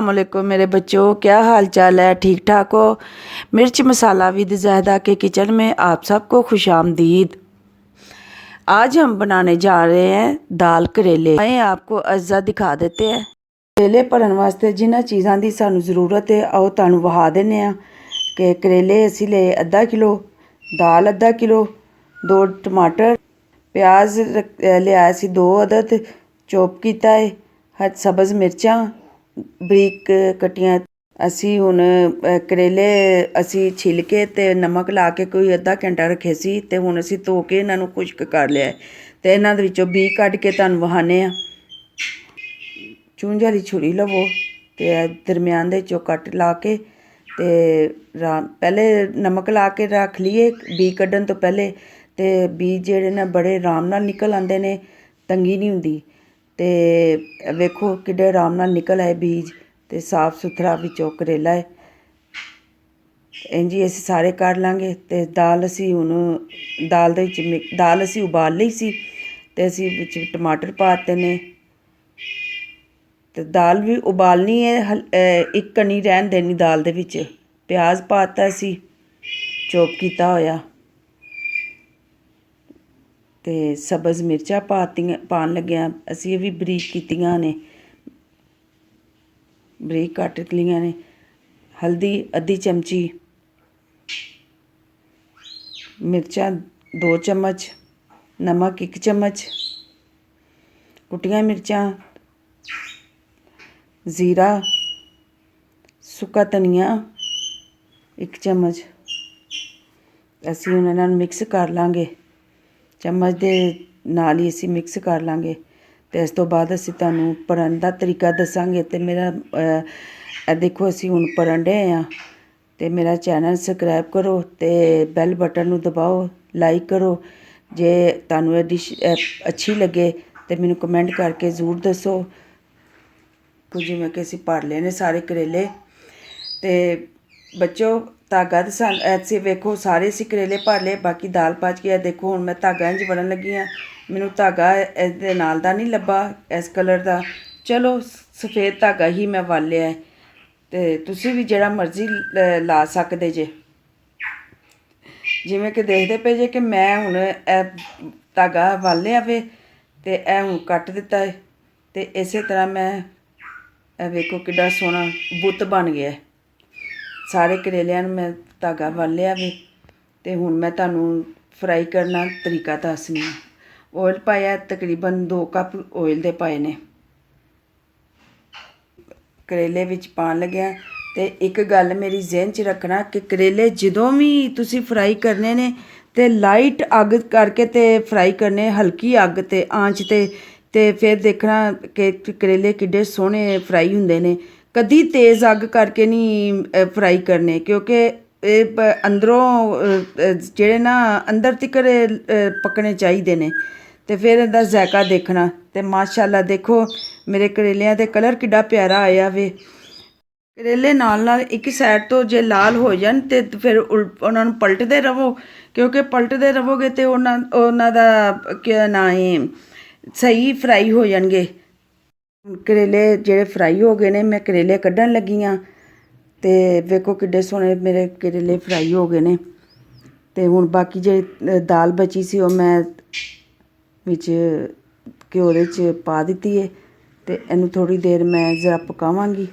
अस्सलामुअलैकुम मेरे बच्चों, क्या हाल चाल है? ठीक ठाक हो? मिर्च मसाला विद ज़ाहिदा के किचन में आप सबको खुशामदीद। आज हम बनाने जा रहे हैं दाल करेले। आइए आपको अज्जा दिखा देते हैं। करेले भरन वास्ते जिन्हां चीज़ां दी सानू ज़रूरत है आओ तुहानू वहा देने आ कि करेले असी ले अद्धा किलो, दाल अद्धा किलो, 2 टमाटर, प्याज लिया सी 2 अदद चॉप कीता है, सब्ज़ मिर्चां बरीक कट्टियां। असी हुण करेले असी छिल के ते नमक ला के कोई अद्धा घंटा रखे सी ते हुण असी धो के इन्हां नूं खुश्क कर लिया ते इन्हां दे विचों बीऽ कढ के तुहानूं वहाने आ। चुंझ वाली छुरी लवो ते दरम्यान दे विचों कट ला के ते पहले नमक ला के रख लीए बीऽ कड्ढण तो पहले। ते बीऽ जेह्ड़े ने बड़े आराम नाल निकल आंदे ने, तंगी नहीं हुंदी। ते वेखो किड्डे आराम नाल निकल आए बीज ते साफ सुथरा विचों करेला है। इंज ही असीं सारे कढ लांगे ते दाल असीं हुण दाल दे विच दाल असीं उबाल लई सी ते असीं विच टमाटर पा दित्ते ने ते दाल भी उबालनी है, इक कनी रहन देनी दाल दे विच। प्याज पा दित्ता असीं चॉप कीता होया ते सब्ज़ मिर्चां पान लगे आं असीं भी बरीक कीतियां ने, बरीक कट लियां ने। हल्दी अद्धी चमची, मिर्चां 2 चम्मच, नमक 1 चम्मच, कुट्टियां मिर्चां, ज़ीरा, सुक्का धनिया 1 चम्मच। असीं हुण इन्हां नूं मिक्स कर लांगे, चम्मच दे नाल ही असीं मिक्स कर लांगे ते इस तो बाद असीं तुहानूं भरन दा तरीका दस्सांगे। ते मेरा देखो असीं हुण भरन डए आं ते मेरा चैनल सबसक्राइब करो ते बैल बटन नूं दबाओ, लाइक करो। जे तुहानूं एह् डिश अच्छी लगे ते मैनूं कमेंट करके ज़रूर दस्सो। जिवें कि असीं भर लए ने सारे करेले ते बच्चों धागा ते ऐसे वेखो सारे असीं करेले भर लए, बाकी दाल बच गया। देखो हुण मैं धागा इंज बड़न लगी आं, मैनूं धागा इहदे नाल दा नहीं लब्भा इस कलर दा। चलो सफेद धागा ही मैं वालेआ है ते तुसीं भी जेह्ड़ा मर्जी ला सकदे जे। जिवें कि देखदे पे जे कि मैं हुण धागा वालेआ वे ते एह हुण कट दित्ता है ते इसे तरह मैं वेखो किड्डा सोहना बुत्त बन गया है। सारे करेलियां नूं मैं धागा वालेआ वे ते हुण मैं तुहानूं फ्राई करना तरीका दस्सनी आं। ऑयल पाया तकरीबन 2 कप ऑयल दे पाए ने, करेले विच पान लग्या। ते इक गल मेरी ज़हन च रखना कि करेले जदों भी तुसीं फ्राई करने ने ते लाइट अग्ग करके ते फ्राई करने, हल्की अग्ग ते आंच ते फिर देखना कि करेले किड्डे सोहने फ्राई हुंदे ने। कदी तेज़ अग्ग करके नहीं फ्राई करने, क्योंकि एह् अंदरों जेह्ड़े ना अंदर तिकर पकने चाहिदे ने ते फिर इंदा जायका देखना। ते माशाल्लाह देखो मेरे करेलियां दे कलर किड्डा प्यारा आया वे। करेले नाल नाल एक साइड तो जे लाल हो जान ते फिर उन्हां नूं पलटदे रवो, क्योंकि पलटदे रवोगे ते उन्हां दा क्या नां है सही फ्राई हो जाणगे। करेले जेह्ड़े फ्राई हो गए ने, मैं करेले कड्ढन लगी आं ते वेखो किड्डे सोहने मेरे करेले फ्राई हो गए ने। ते हुण बाकी जे दाल बची सी ओह् मैं विच घ्यो दे च पा दित्ती है ते इहनूं थोड़ी देर मैं ज़रा पकावांगी।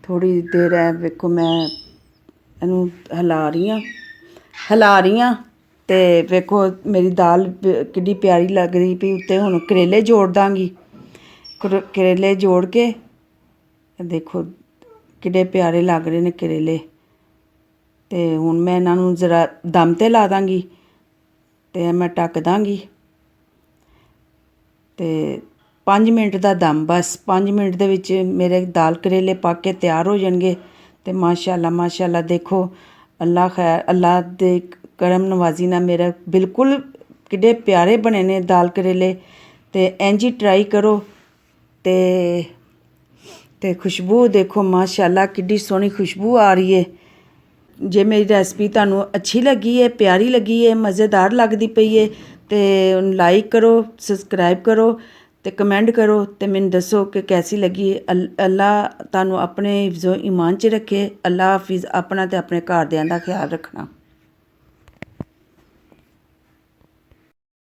थोड़ी देर वेखो मैं इहनूं हिला रही आं ते वेखो मेरी दाल किड्डी प्यारी लग रही पई। उत्ते हुण करेले जोड़ दांगी, करेले जोड़ के देखो किड्डे प्यारे लग रहे ने करेले। ते हुण मैं इन्हां नूं ज़रा दम ते ला दांगी ते मैं ढक दांगी ते 5 मिनट दा दम, बस 5 मिनट दे विच मेरे दाल करेले पक के त्यार हो जाणगे। ते माशाल्लाह माशाल्लाह देखो अल्लाह खैर, अल्लाह दे करम नवाजी नाल मेरा बिल्कुल किड्डे प्यारे बने ने दाल करेले। ते इंज ही ट्राई करो ते खुशबू देखो माशाल्लाह किड्डी सोहनी खुशबू आ रही है। जे मेरी रेसिपी तुहानूं अच्छी लगी है, प्यारी लगी है, मज़ेदार लगदी पई है ते लाइक करो, सब्सक्राइब करो ਤੇ ਕਮੈਂਟ ਕਰੋ ਤੇ ਮੈਨੂੰ ਦੱਸੋ ਕਿ ਕੈਸੀ ਲੱਗੀ। ਅੱਲਾ ਤੁਹਾਨੂੰ ਆਪਣੇ ਹਿਫਜ਼ੋ ਈਮਾਨ 'ਚ ਰੱਖੇ। ਅੱਲਾ ਹਾਫਿਜ਼। ਆਪਣਾ ਤੇ ਆਪਣੇ ਘਰਦਿਆਂ ਦਾ ਖਿਆਲ ਰੱਖਣਾ।